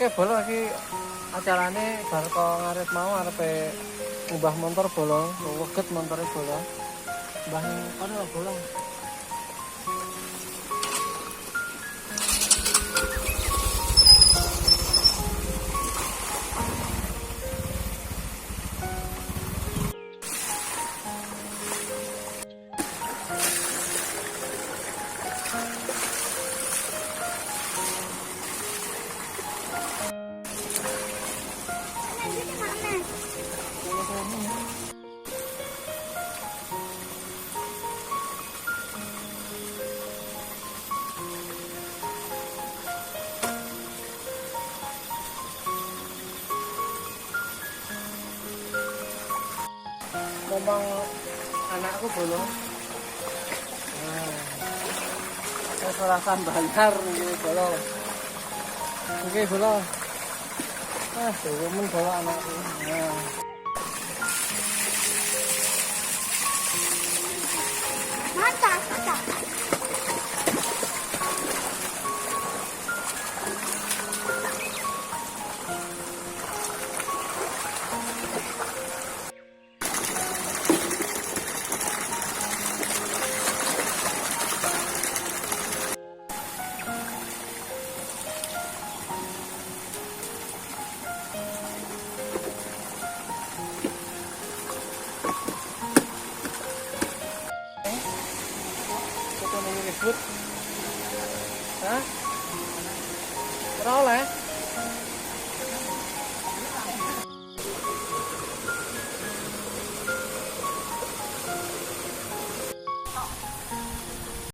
Oke, bolong iki acarane bar kok ngarit mau arepe ngubah motor bolong, weget montore bolong. Mbah kono bolong. Ngomong anakku bolong. Nah, saya serasa bantar ini bolong. Oke bolong. Ah, demen bolong anakku. Nah. Mantap, mantap. Ini ribut. Hah? Ora oleh.